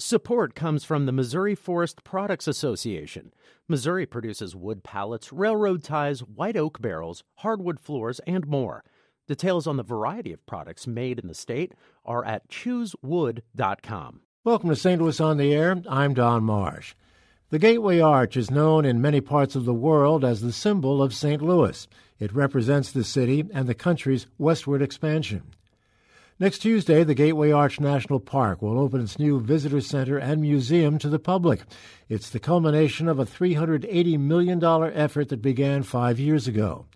Support comes from the Missouri Forest Products Association. Missouri produces wood pallets, railroad ties, white oak barrels, hardwood floors, and more. Details on the variety of products made in the state are at choosewood.com. Welcome to St. Louis on the Air. I'm Don Marsh. The Gateway Arch is known in many parts of the world as the symbol of St. Louis. It represents the city and the country's westward expansion. Next Tuesday, the Gateway Arch National Park will open its new visitor center and museum to the public. It's the culmination of a $380 million effort that began 5 years ago.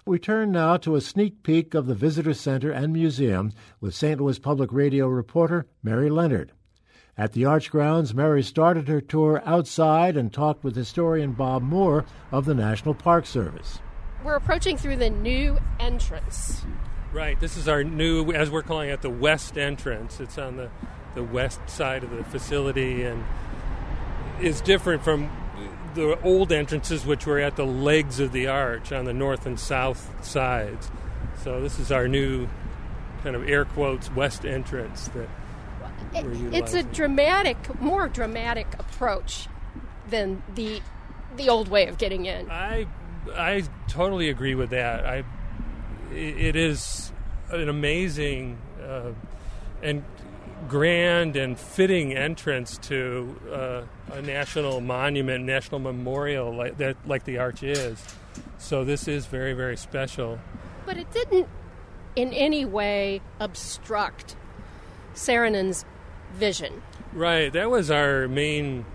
We turn now to a sneak peek of the visitor center and museum with St. Louis Public Radio reporter Mary Leonard. At the Arch grounds, Mary started her tour outside and talked with historian Bob Moore of the National Park Service. We're approaching through the new entrance. Right, this is our new, as we're calling it, the west entrance. It's on the west side of the facility and is different from the old entrances, which were at the legs of the arch on the north and south sides. So this is our new kind of air quotes west entrance that we're utilizing. It's a more dramatic approach than the old way of getting in. I totally agree with that. It is an amazing and grand and fitting entrance to a national monument, national memorial like the Arch is. So this is very, very special. But it didn't in any way obstruct Saarinen's vision. Right. That was our main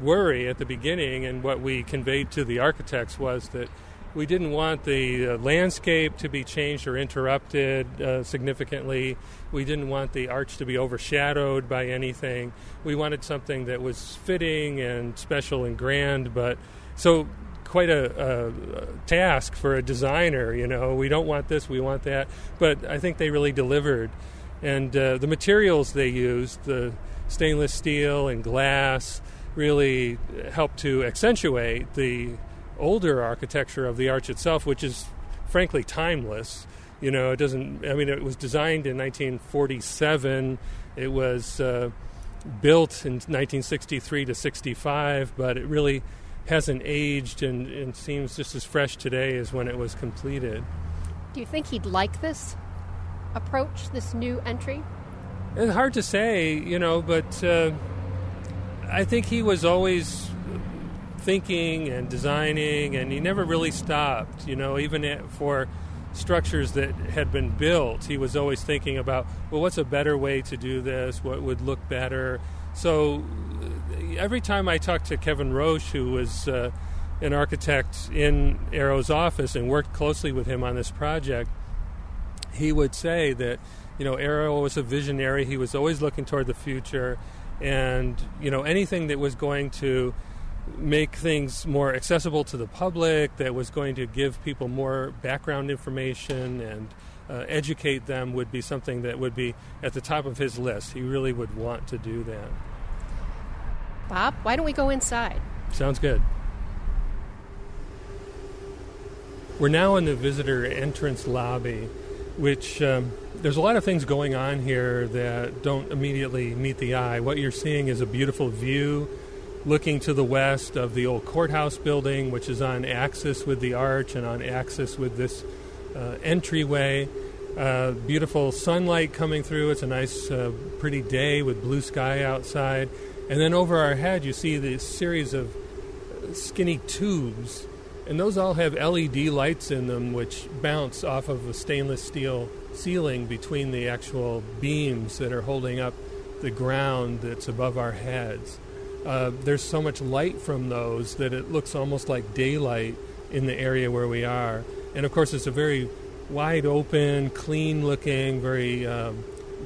worry at the beginning, and what we conveyed to the architects was that we didn't want the landscape to be changed or interrupted significantly. We didn't want the arch to be overshadowed by anything. We wanted something that was fitting and special and grand, but so quite a task for a designer, you know. We don't want this, we want that. But I think they really delivered. And the materials they used, the stainless steel and glass, really helped to accentuate the older architecture of the arch itself, which is frankly timeless. You know, it was designed in 1947. It was built in 1963 to 65, but it really hasn't aged and seems just as fresh today as when it was completed. Do you think he'd like this approach, this new entry? It's hard to say, you know, but I think he was always thinking and designing, and he never really stopped. You know, even for structures that had been built, he was always thinking about, well, what's a better way to do this? What would look better? So every time I talked to Kevin Roche, who was an architect in Arrow's office and worked closely with him on this project, he would say that, you know, Arrow was a visionary. He was always looking toward the future, and, you know, anything that was going to make things more accessible to the public, that was going to give people more background information and educate them, would be something that would be at the top of his list. He really would want to do that. Bob, why don't we go inside? Sounds good. We're now in the visitor entrance lobby, which there's a lot of things going on here that don't immediately meet the eye. What you're seeing is a beautiful view looking to the west of the old courthouse building, which is on axis with the arch and on axis with this entryway. Beautiful sunlight coming through. It's a nice, pretty day with blue sky outside. And then over our head, you see this series of skinny tubes, and those all have LED lights in them, which bounce off of a stainless steel ceiling between the actual beams that are holding up the ground that's above our heads. There's so much light from those that it looks almost like daylight in the area where we are. And of course, it's a very wide open, clean looking, very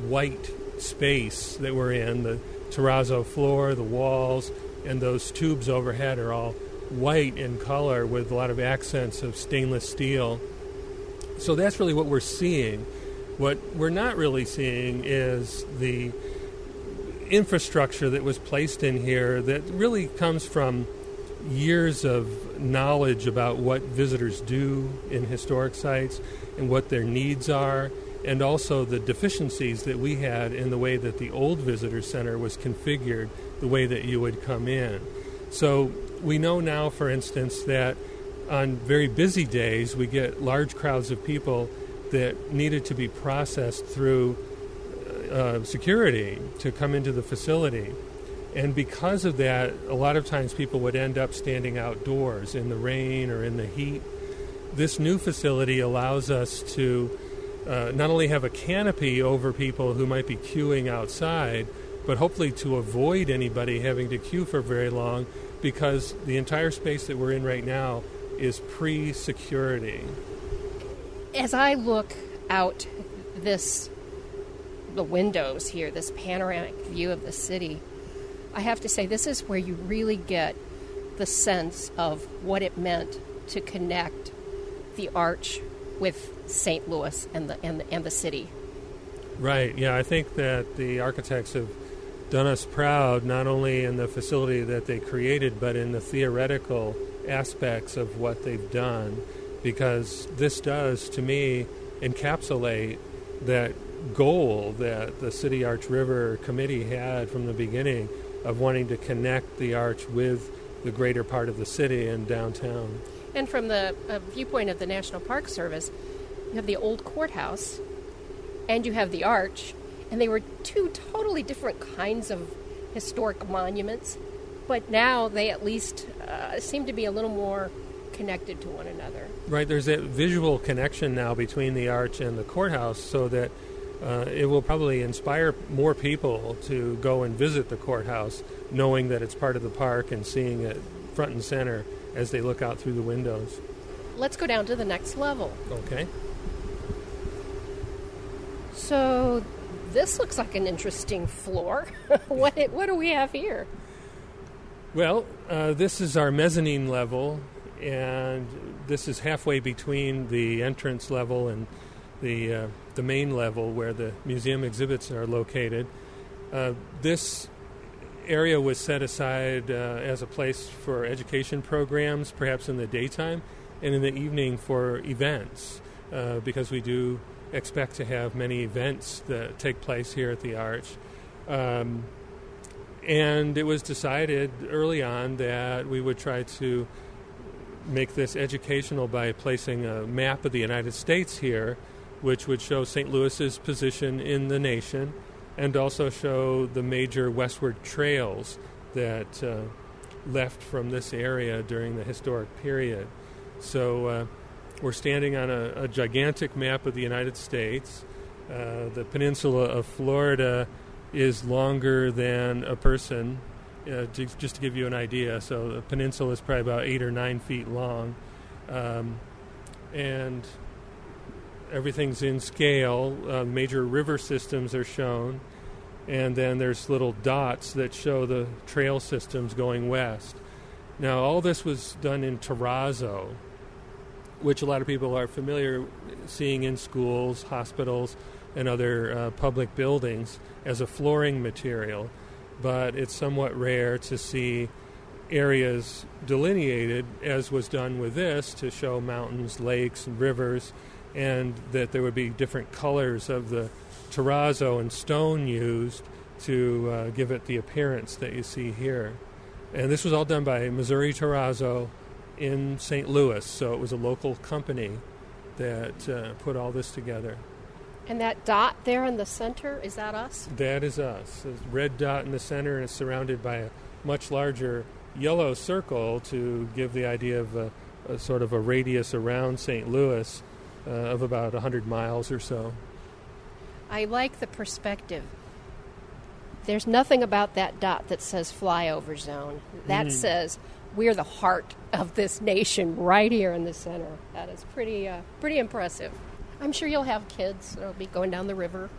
white space that we're in. The terrazzo floor, the walls, and those tubes overhead are all white in color with a lot of accents of stainless steel. So that's really what we're seeing. What we're not really seeing is the infrastructure that was placed in here that really comes from years of knowledge about what visitors do in historic sites and what their needs are. and also the deficiencies that we had in the way that the old visitor center was configured, the way that you would come in. So we know now, for instance, that on very busy days we get large crowds of people that needed to be processed through security to come into the facility. And because of that, a lot of times people would end up standing outdoors in the rain or in the heat. This new facility allows us to not only have a canopy over people who might be queuing outside, but hopefully to avoid anybody having to queue for very long, because the entire space that we're in right now is pre-security. As I look out the windows here, this panoramic view of the city, I have to say this is where you really get the sense of what it meant to connect the arch with St. Louis and the city. Right, yeah, I think that the architects have done us proud, not only in the facility that they created, but in the theoretical aspects of what they've done, because this does, to me, encapsulate that goal that the City Arch River Committee had from the beginning of wanting to connect the arch with the greater part of the city and downtown. And from the viewpoint of the National Park Service, you have the old courthouse and you have the arch, and they were two totally different kinds of historic monuments, but now they at least seem to be a little more connected to one another. Right, there's that visual connection now between the arch and the courthouse, so that it will probably inspire more people to go and visit the courthouse, knowing that it's part of the park and seeing it front and center as they look out through the windows. Let's go down to the next level. Okay. So this looks like an interesting floor. What do we have here? Well, this is our mezzanine level, and this is halfway between the entrance level and the main level where the museum exhibits are located. This area was set aside as a place for education programs, perhaps in the daytime, and in the evening for events, because we do expect to have many events that take place here at the Arch. And it was decided early on that we would try to make this educational by placing a map of the United States here, which would show St. Louis's position in the nation and also show the major westward trails that left from this area during the historic period. So we're standing on a gigantic map of the United States. The peninsula of Florida is longer than a person, just to give you an idea. So the peninsula is probably about 8 or 9 feet long. And everything's in scale. Major river systems are shown, and then there's little dots that show the trail systems going west. Now, all this was done in terrazzo, which a lot of people are familiar seeing in schools, hospitals, and other public buildings as a flooring material, but it's somewhat rare to see areas delineated, as was done with this, to show mountains, lakes, and rivers, and that there would be different colors of the terrazzo and stone used to give it the appearance that you see here. And this was all done by Missouri Terrazzo in St. Louis, so it was a local company that put all this together. And that dot there in the center, is that us? That is us. There's a red dot in the center, and it's surrounded by a much larger yellow circle to give the idea of a sort of a radius around St. Louis of about 100 miles or so. I like the perspective. There's nothing about that dot that says flyover zone. That says we're the heart of this nation right here in the center. That is pretty impressive. I'm sure you'll have kids that'll be going down the river.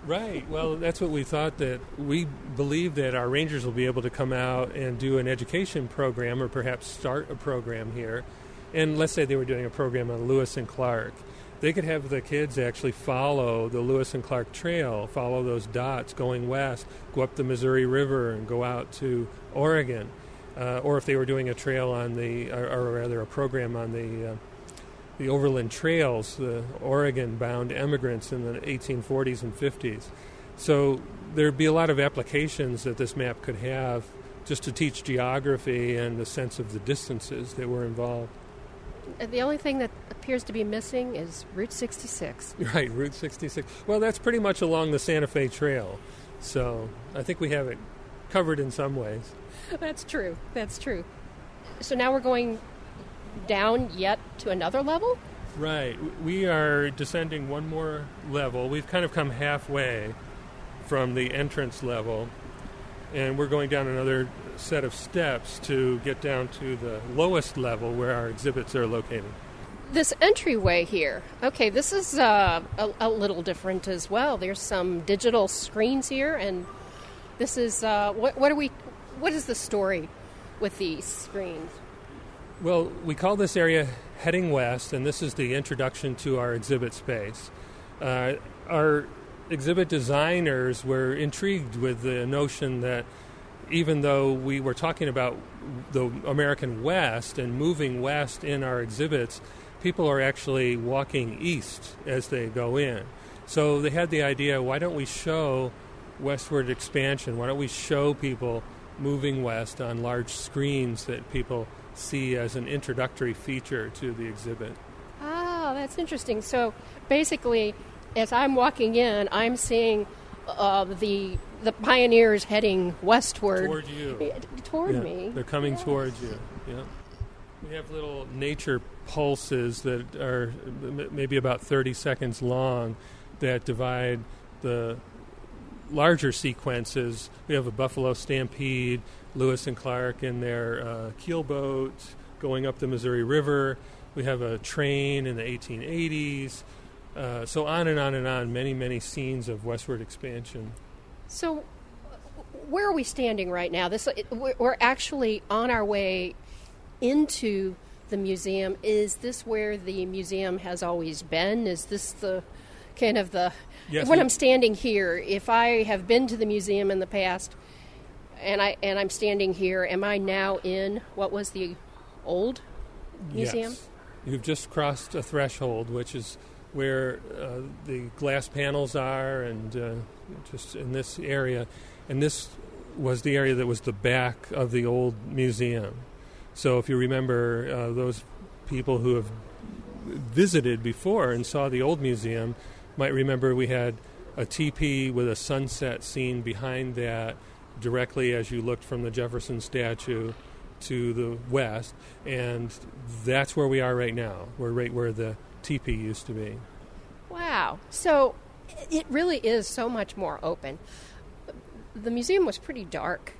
Right. Well, that's what we thought, that we believe that our rangers will be able to come out and do an education program, or perhaps start a program here. And let's say they were doing a program on Lewis and Clark. They could have the kids actually follow the Lewis and Clark Trail, follow those dots going west, go up the Missouri River and go out to Oregon. Or if they were doing a trail on the, or rather a program on the the overland trails, the Oregon-bound immigrants in the 1840s and 50s. So there'd be a lot of applications that this map could have just to teach geography and the sense of the distances that were involved. The only thing that appears to be missing is Route 66. Right, Route 66. Well, that's pretty much along the Santa Fe Trail. So I think we have it covered in some ways. That's true. That's true. So now we're going down yet to another level? Right. We are descending one more level. We've kind of come halfway from the entrance level, and we're going down another set of steps to get down to the lowest level where our exhibits are located. This entryway here, okay, this is a little different as well. There's some digital screens here, and this is what is the story with these screens? Well, we call this area Heading West, and this is the introduction to our exhibit space. Our exhibit designers were intrigued with the notion that even though we were talking about the American West and moving west in our exhibits, people are actually walking east as they go in. So they had the idea, why don't we show westward expansion? Why don't we show people moving west on large screens that people see as an introductory feature to the exhibit? Oh, that's interesting. So basically, as I'm walking in, I'm seeing the pioneers heading westward. Toward you. Toward me. They're coming towards you. Yeah. We have little nature pulses that are maybe about 30 seconds long that divide the larger sequences. We have a buffalo stampede, Lewis and Clark in their keelboat going up the Missouri River. We have a train in the 1880s. So on and on and on, many, many scenes of westward expansion. So where are we standing right now? We're actually on our way into the museum. Is this where the museum has always been? Is this the kind of the... Yes, when I'm standing here, if I have been to the museum in the past and I'm standing here, am I now in what was the old museum? Yes. You've just crossed a threshold, which is where the glass panels are, and just in this area. And this was the area that was the back of the old museum. So if you remember, those people who have visited before and saw the old museum might remember we had a teepee with a sunset scene behind that directly as you looked from the Jefferson statue to the west, and that's where we are right now. We're right where the teepee used to be. Wow. So it really is so much more open. The museum was pretty dark,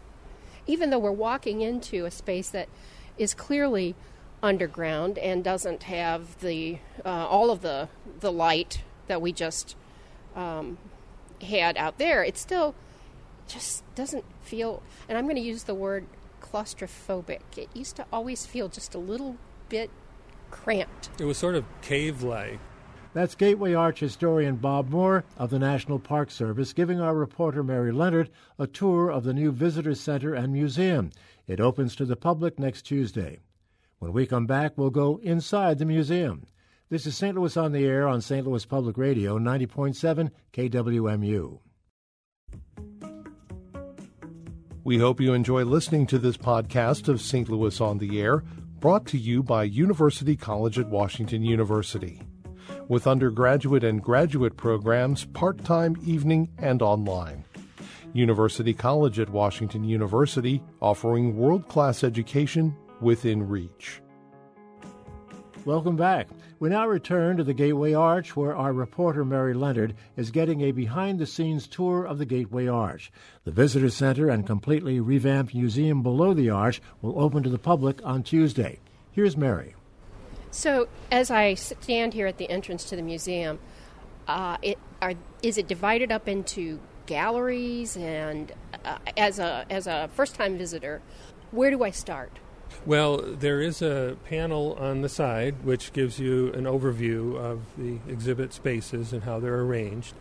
even though we're walking into a space that is clearly underground and doesn't have the all of the light that we just had out there. It still just doesn't feel, and I'm going to use the word claustrophobic. It used to always feel just a little bit cramped. It was sort of cave-like. That's Gateway Arch historian Bob Moore of the National Park Service giving our reporter Mary Leonard a tour of the new Visitor Center and Museum. It opens to the public next Tuesday. When we come back, we'll go inside the museum. This is St. Louis on the Air on St. Louis Public Radio, 90.7 KWMU. We hope you enjoy listening to this podcast of St. Louis on the Air, brought to you by University College at Washington University. With undergraduate and graduate programs, part-time, evening, and online. University College at Washington University, offering world-class education within reach. Welcome back. We now return to the Gateway Arch, where our reporter Mary Leonard is getting a behind-the-scenes tour of the Gateway Arch. The Visitor Center and completely revamped museum below the arch will open to the public on Tuesday. Here's Mary. So as I stand here at the entrance to the museum, is it divided up into galleries? And as a first-time visitor, where do I start? Well, there is a panel on the side which gives you an overview of the exhibit spaces and how they're arranged.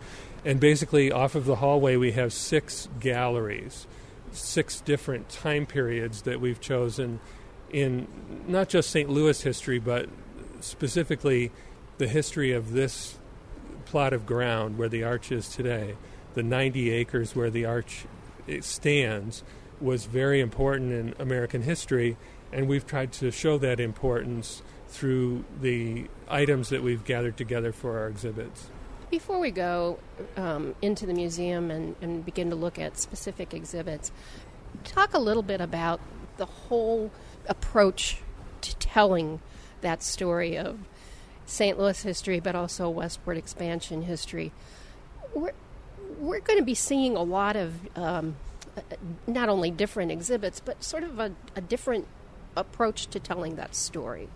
And basically, off of the hallway, we have 6 galleries, 6 different time periods that we've chosen in not just St. Louis history, but specifically the history of this plot of ground where the arch is today, the 90 acres where the arch stands, was very important in American history, and we've tried to show that importance through the items that we've gathered together for our exhibits. Before we go into the museum and begin to look at specific exhibits, talk a little bit about the whole approach to telling that story of St. Louis history, but also westward expansion history. We're going to be seeing a lot of not only different exhibits, but sort of a different approach to telling that story.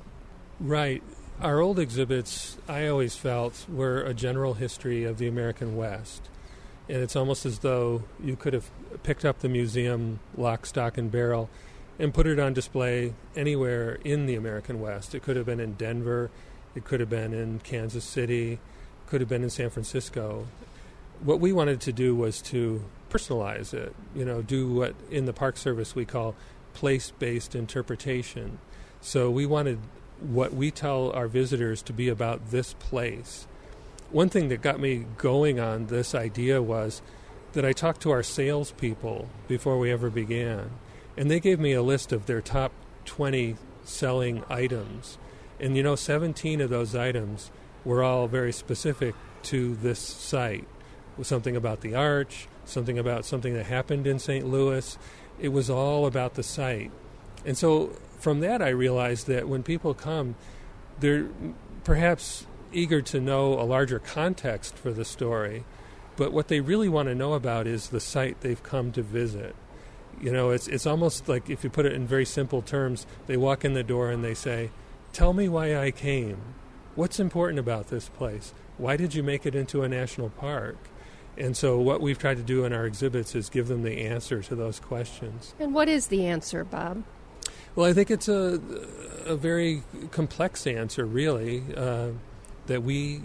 Right. Our old exhibits, I always felt, were a general history of the American West. And it's almost as though you could have picked up the museum lock, stock, and barrel and put it on display anywhere in the American West. It could have been in Denver. It could have been in Kansas City. Could have been in San Francisco. What we wanted to do was to personalize it, do what in the Park Service we call place-based interpretation. So we wanted what we tell our visitors to be about this place. One thing that got me going on this idea was that I talked to our salespeople before we ever began, and they gave me a list of their top 20 selling items. And 17 of those items were all very specific to this site. It was something about the arch, something about something that happened in St. Louis. It was all about the site. And so from that, I realized that when people come, they're perhaps eager to know a larger context for the story, but what they really want to know about is the site they've come to visit. It's almost like, if you put it in very simple terms, they walk in the door and they say, "Tell me why I came. What's important about this place? Why did you make it into a national park?" And so what we've tried to do in our exhibits is give them the answer to those questions. And what is the answer, Bob? Well, I think it's a very complex answer, really, that we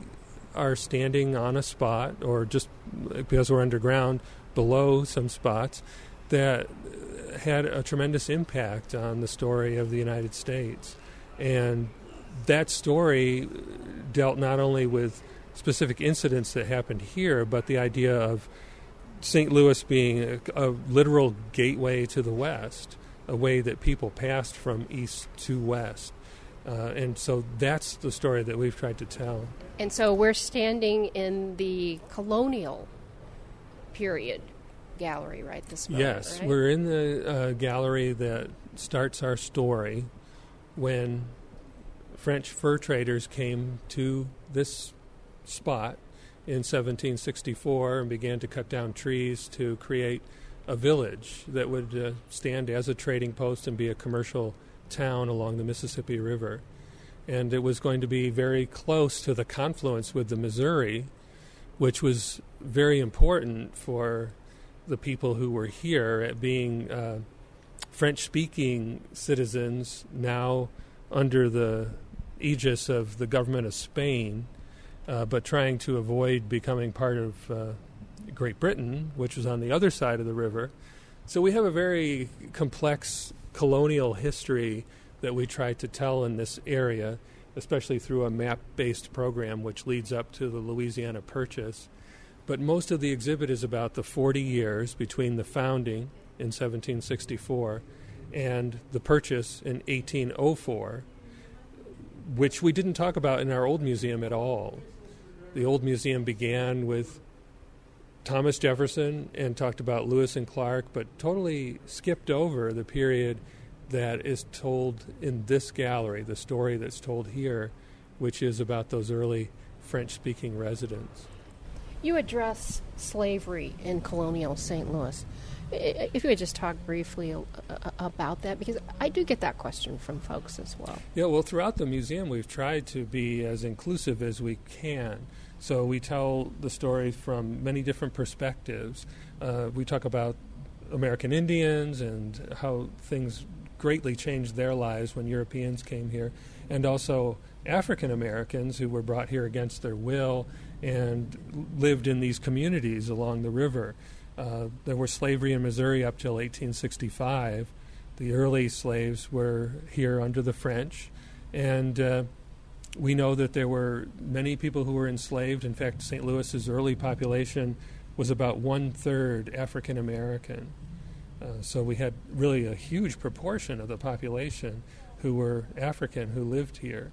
are standing on a spot, or just because we're underground, below some spots that had a tremendous impact on the story of the United States. And that story dealt not only with specific incidents that happened here, but the idea of St. Louis being a literal gateway to the West, a way that people passed from east to west. And so that's the story that we've tried to tell. And so we're standing in the colonial period gallery, right, this moment, Yes, right? We're in the gallery that starts our story when French fur traders came to this spot in 1764 and began to cut down trees to create a village that would stand as a trading post and be a commercial town along the Mississippi River. And it was going to be very close to the confluence with the Missouri, which was very important for the people who were here at being French-speaking citizens now under the aegis of the government of Spain, but trying to avoid becoming part of Great Britain, which was on the other side of the river. So we have a very complex colonial history that we try to tell in this area, especially through a map-based program which leads up to the Louisiana Purchase. But most of the exhibit is about the 40 years between the founding in 1764 and the purchase in 1804, which we didn't talk about in our old museum at all. The old museum began with Thomas Jefferson and talked about Lewis and Clark, but totally skipped over the period that is told in this gallery, the story that's told here, which is about those early French-speaking residents. You address slavery in colonial St. Louis. If you would just talk briefly about that, because I do get that question from folks as well. Yeah, well, throughout the museum, we've tried to be as inclusive as we can. So we tell the story from many different perspectives. We talk about American Indians and how things greatly changed their lives when Europeans came here, and also African Americans who were brought here against their will and lived in these communities along the river. There was slavery in Missouri up till 1865. The early slaves were here under the French, and We know that there were many people who were enslaved. In fact, St. Louis's early population was about 1/3 African American. So we had really a huge proportion of the population who were African who lived here.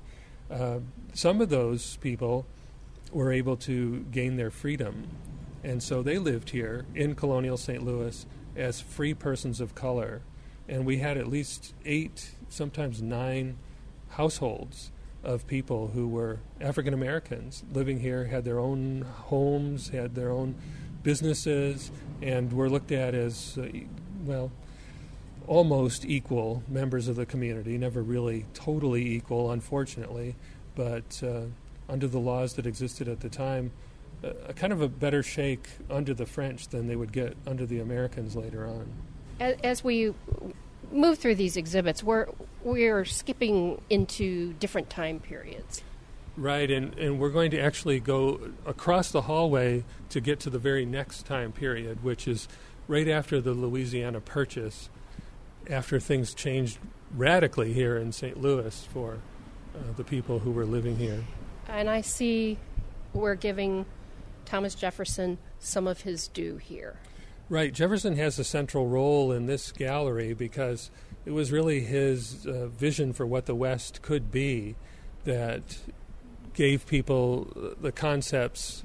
Some of those people were able to gain their freedom, and so they lived here in colonial St. Louis as free persons of color. And we had at least 8, sometimes 9 households of people who were African Americans living here, had their own homes, had their own businesses, and were looked at as, almost equal members of the community. Never really totally equal, unfortunately, but under the laws that existed at the time, a kind of a better shake under the French than they would get under the Americans later on. As we move through these exhibits, we're skipping into different time periods. Right, and we're going to actually go across the hallway to get to the very next time period, which is right after the Louisiana Purchase, after things changed radically here in St. Louis for the people who were living here. And I see we're giving Thomas Jefferson some of his due here. Right. Jefferson has a central role in this gallery because it was really his vision for what the West could be that gave people the concepts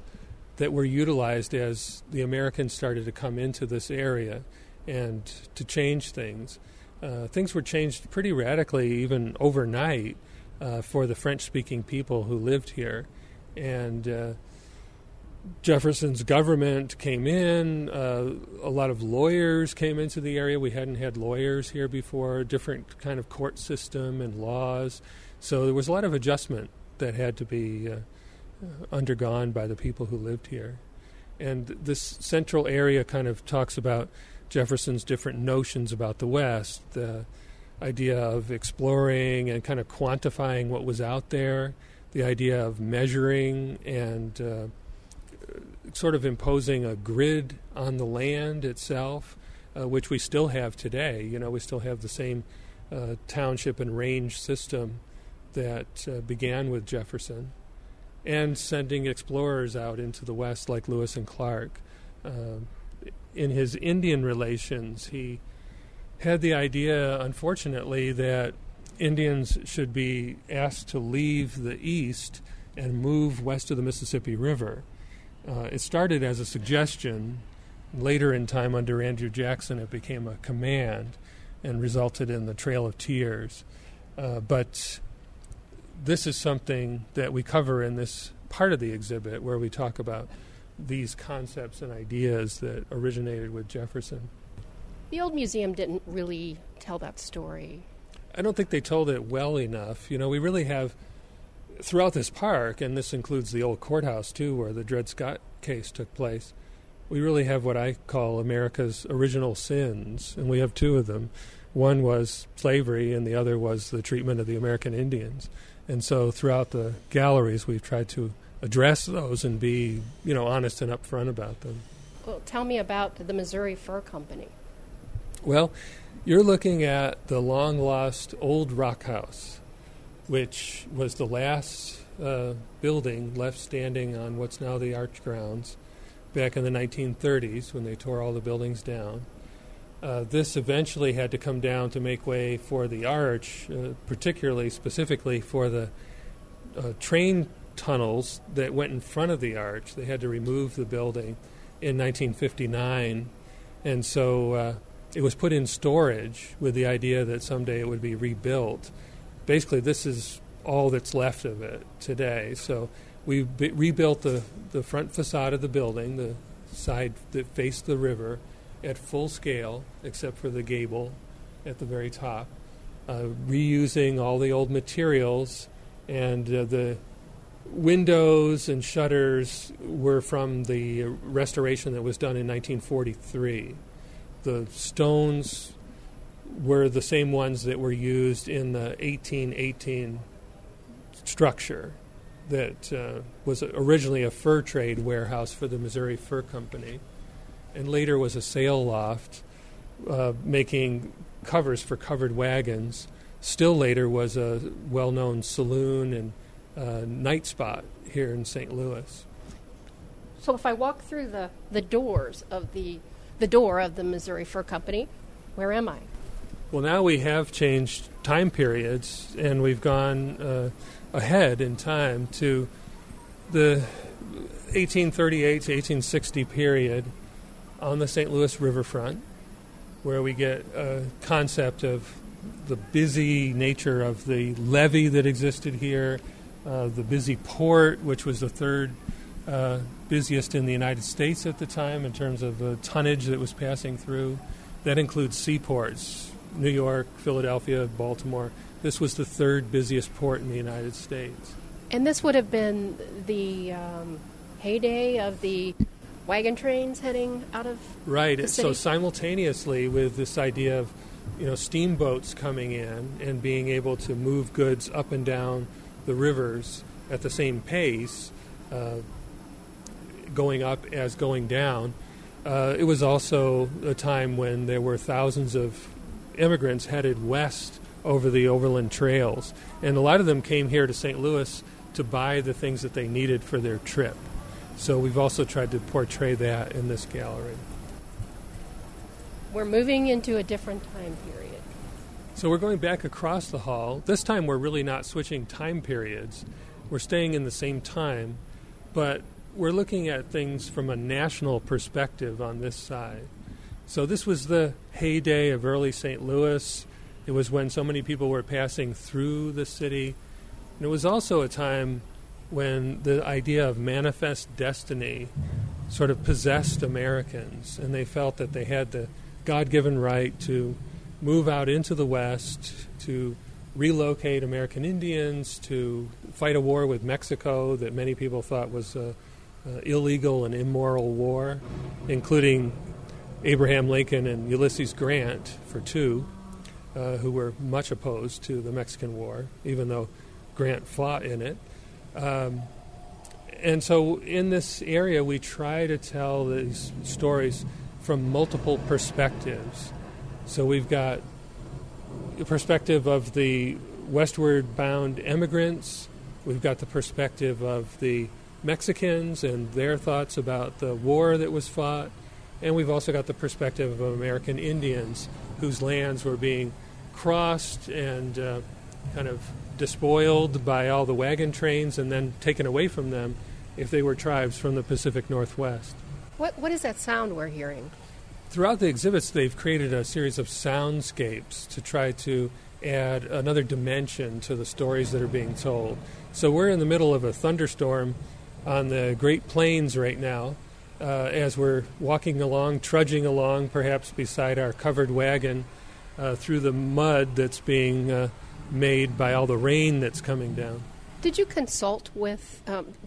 that were utilized as the Americans started to come into this area and to change things. Things were changed pretty radically, even overnight, for the French-speaking people who lived here. And Jefferson's government came in. A lot of lawyers came into the area. We hadn't had lawyers here before, different kind of court system and laws. So there was a lot of adjustment that had to be undergone by the people who lived here. And this central area kind of talks about Jefferson's different notions about the West, the idea of exploring and kind of quantifying what was out there, the idea of measuring and sort of imposing a grid on the land itself, which we still have today. You know, we still have the same township and range system that began with Jefferson, and sending explorers out into the West like Lewis and Clark. In his Indian relations, he had the idea, unfortunately, that Indians should be asked to leave the East and move west of the Mississippi River. It started as a suggestion. Later in time, under Andrew Jackson, it became a command and resulted in the Trail of Tears. But this is something that we cover in this part of the exhibit where we talk about these concepts and ideas that originated with Jefferson. The old museum didn't really tell that story. I don't think they told it well enough. You know, we really have, throughout this park, and this includes the old courthouse too, where the Dred Scott case took place, we really have what I call America's original sins, and we have 2 of them. One was slavery, and the other was the treatment of the American Indians. And so throughout the galleries, we've tried to address those and be, honest and upfront about them. Well, tell me about the Missouri Fur Company. Well, you're looking at the long-lost old rock house, which was the last building left standing on what's now the Arch grounds back in the 1930s when they tore all the buildings down. This eventually had to come down to make way for the Arch, specifically for the train tunnels that went in front of the Arch. They had to remove the building in 1959, and so it was put in storage with the idea that someday it would be rebuilt. Basically, this is all that's left of it today. So we rebuilt the front facade of the building, the side that faced the river, at full scale, except for the gable at the very top, reusing all the old materials, and the windows and shutters were from the restoration that was done in 1943. The stones were the same ones that were used in the 1818 structure that was originally a fur trade warehouse for the Missouri Fur Company, and later was a sail loft making covers for covered wagons. Still later was a well-known saloon and night spot here in St. Louis. So if I walk through the doors of the door of the Missouri Fur Company, where am I? Well, now we have changed time periods, and we've gone ahead in time to the 1838 to 1860 period on the St. Louis riverfront, where we get a concept of the busy nature of the levee that existed here, the busy port, which was the third busiest in the United States at the time in terms of the tonnage that was passing through. That includes seaports, New York, Philadelphia, Baltimore. This was the third busiest port in the United States. And this would have been the heyday of the wagon trains heading out of right. the city? So simultaneously with this idea of steamboats coming in and being able to move goods up and down the rivers at the same pace, going up as going down, it was also a time when there were thousands of immigrants headed west over the overland trails. And a lot of them came here to St. Louis to buy the things that they needed for their trip. So we've also tried to portray that in this gallery. We're moving into a different time period. So we're going back across the hall. This time we're really not switching time periods. We're staying in the same time, but we're looking at things from a national perspective on this side. So this was the heyday of early St. Louis. It was when so many people were passing through the city. And it was also a time when the idea of manifest destiny sort of possessed Americans, and they felt that they had the God-given right to move out into the West, to relocate American Indians, to fight a war with Mexico that many people thought was an illegal and immoral war, including Abraham Lincoln and Ulysses Grant, for two, who were much opposed to the Mexican War, even though Grant fought in it. And so in this area, we try to tell these stories from multiple perspectives. So we've got the perspective of the westward bound immigrants. We've got the perspective of the Mexicans and their thoughts about the war that was fought. And we've also got the perspective of American Indians whose lands were being crossed and kind of despoiled by all the wagon trains and then taken away from them if they were tribes from the Pacific Northwest. What is that sound we're hearing? Throughout the exhibits, they've created a series of soundscapes to try to add another dimension to the stories that are being told. So we're in the middle of a thunderstorm on the Great Plains right now as we're walking along, trudging along, perhaps beside our covered wagon through the mud that's being made by all the rain that's coming down. Did you consult with,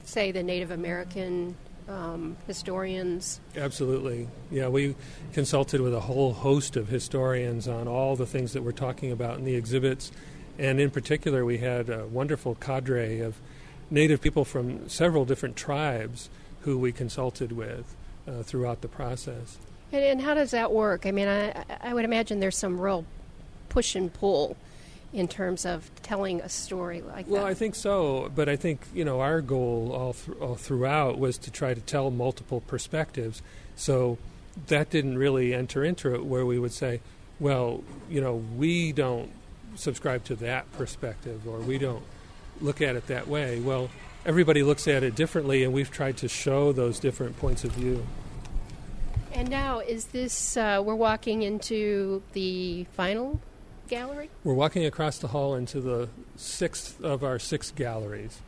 say, the Native American historians? Absolutely. Yeah, we consulted with a whole host of historians on all the things that we're talking about in the exhibits. And in particular, we had a wonderful cadre of Native people from several different tribes who we consulted with throughout the process. And how does that work? I mean, I would imagine there's some real push and pull in terms of telling a story like that. Well, I think so, but I think, our goal all throughout was to try to tell multiple perspectives. So that didn't really enter into it where we would say, well, we don't subscribe to that perspective or we don't look at it that way. Well, everybody looks at it differently, and we've tried to show those different points of view. And now, is this, we're walking into the final gallery? We're walking across the hall into the sixth of our 6 galleries.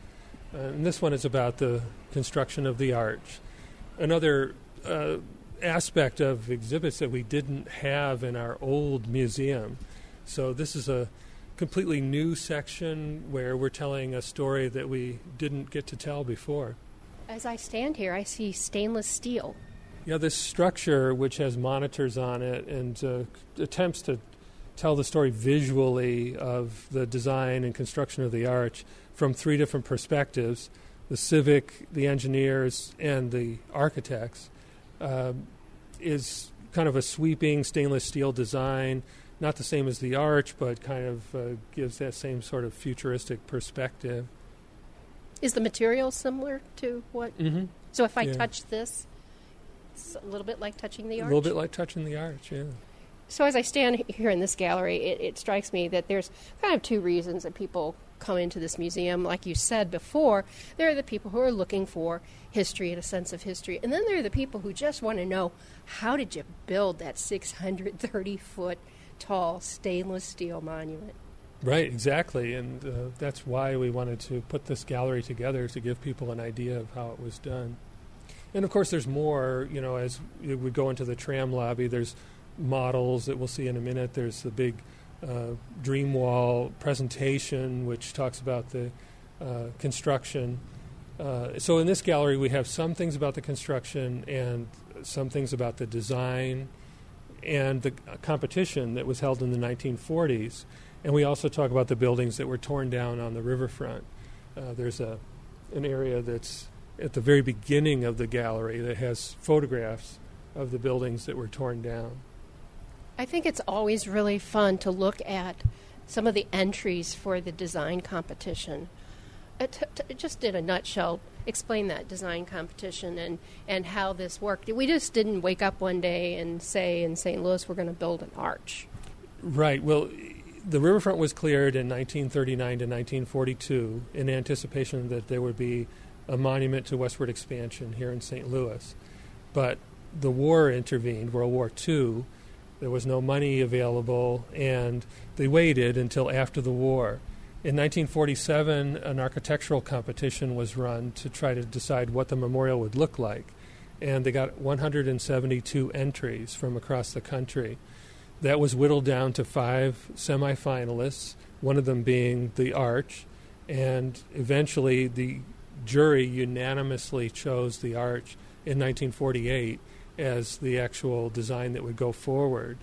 And this one is about the construction of the arch. Another aspect of exhibits that we didn't have in our old museum. So this is a completely new section where we're telling a story that we didn't get to tell before. As I stand here, I see stainless steel. Yeah, this structure, which has monitors on it and attempts to tell the story visually of the design and construction of the arch from 3 different perspectives, the civic, the engineers, and the architects, is kind of a sweeping stainless steel design, not the same as the arch, but kind of gives that same sort of futuristic perspective. Is the material similar to what? Mm-hmm. So if I touch this, it's a little bit like touching the arch? A little bit like touching the arch, yeah. So as I stand here in this gallery, it strikes me that there's kind of two reasons that people come into this museum. Like you said before, there are the people who are looking for history and a sense of history. And then there are the people who just want to know, how did you build that 630-foot tall stainless steel monument? Right, exactly. And that's why we wanted to put this gallery together, to give people an idea of how it was done. And, of course, there's more. As we go into the tram lobby, there's models that we'll see in a minute. There's the big dream wall presentation, which talks about the construction. So in this gallery, we have some things about the construction and some things about the design and the competition that was held in the 1940s. And we also talk about the buildings that were torn down on the riverfront. There's an area that's at the very beginning of the gallery that has photographs of the buildings that were torn down. I think it's always really fun to look at some of the entries for the design competition. Just in a nutshell, explain that design competition and how this worked. We just didn't wake up one day and say in St. Louis we're going to build an arch. Right. Well, the riverfront was cleared in 1939 to 1942 in anticipation that there would be a monument to westward expansion here in St. Louis. But the war intervened, World War II. There was no money available, and they waited until after the war. In 1947, an architectural competition was run to try to decide what the memorial would look like, and they got 172 entries from across the country. That was whittled down to 5 semifinalists, one of them being the arch, and eventually the jury unanimously chose the arch in 1948 as the actual design that would go forward.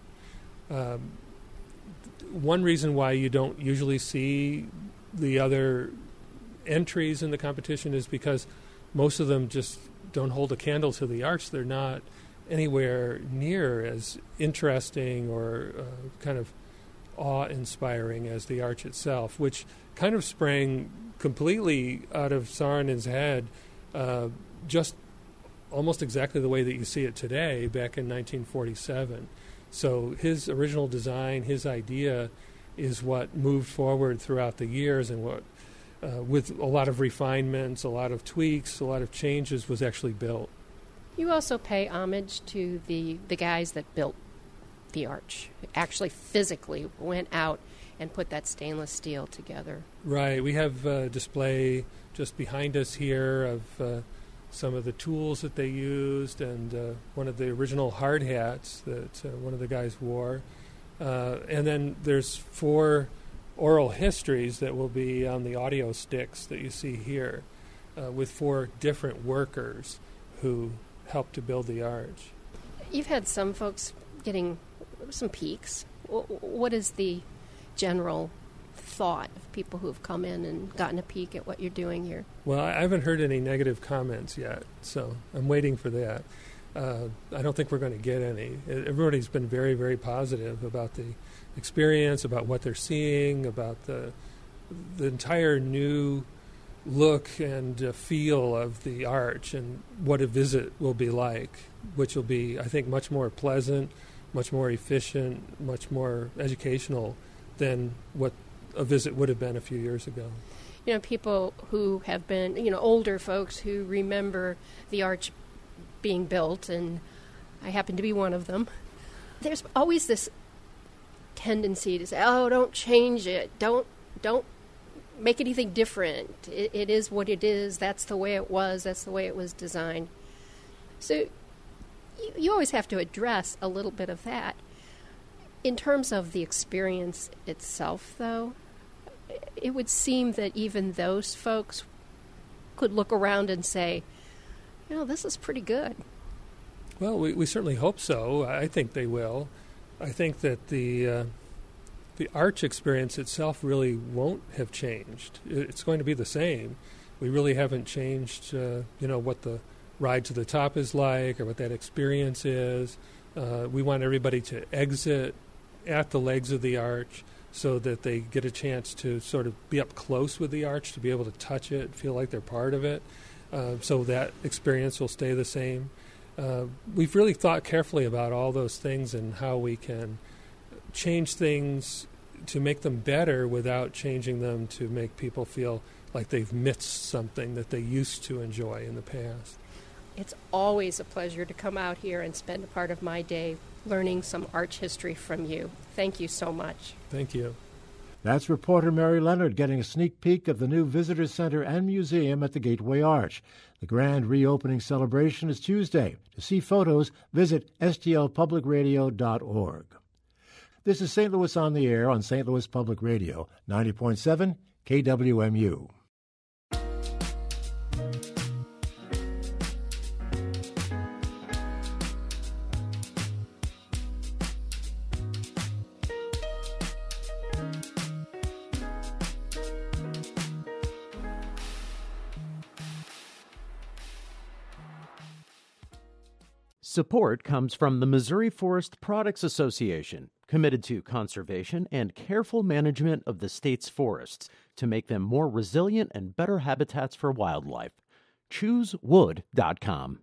One reason why you don't usually see the other entries in the competition is because most of them just don't hold a candle to the arch. They're not anywhere near as interesting or kind of awe-inspiring as the arch itself, which kind of sprang completely out of Saarinen's head, just almost exactly the way that you see it today back in 1947. So his original design, his idea, is what moved forward throughout the years, and what, with a lot of refinements, a lot of tweaks, a lot of changes, was actually built. You also pay homage to the guys that built the arch, actually physically went out and put that stainless steel together. Right. We have a display just behind us here of some of the tools that they used, and one of the original hard hats that one of the guys wore. And then there's 4 oral histories that will be on the audio sticks that you see here, with 4 different workers who helped to build the arch. You've had some folks getting some peeks. What is the general thought of people who have come in and gotten a peek at what you're doing here? Well, I haven't heard any negative comments yet, so I'm waiting for that. I don't think we're going to get any. Everybody's been very, very positive about the experience, about what they're seeing, about the entire new look and feel of the arch, and what a visit will be like, which will be, I think, much more pleasant, much more efficient, much more educational than what a visit would have been a few years ago. You know, people who have been, older folks who remember the arch being built, and I happen to be one of them. There's always this tendency to say, "Oh, don't change it. Don't make anything different. It is what it is. That's the way it was. That's the way it was designed." So you always have to address a little bit of that. In terms of the experience itself, though, it would seem that even those folks could look around and say, this is pretty good. Well, we certainly hope so. I think they will. I think that the arch experience itself really won't have changed. It's going to be the same. We really haven't changed, what the ride to the top is like or what that experience is. We want everybody to exit at the legs of the arch so that they get a chance to sort of be up close with the arch, to be able to touch it, feel like they're part of it, so that experience will stay the same. We've really thought carefully about all those things and how we can change things to make them better without changing them to make people feel like they've missed something that they used to enjoy in the past. It's always a pleasure to come out here and spend a part of my day learning some arch history from you. Thank you so much. Thank you. That's reporter Mary Leonard getting a sneak peek of the new visitor center and museum at the Gateway Arch. The grand reopening celebration is Tuesday. To see photos, visit stlpublicradio.org. This is St. Louis on the Air on St. Louis Public Radio, 90.7 KWMU. Support comes from the Missouri Forest Products Association, committed to conservation and careful management of the state's forests to make them more resilient and better habitats for wildlife. ChooseWood.com.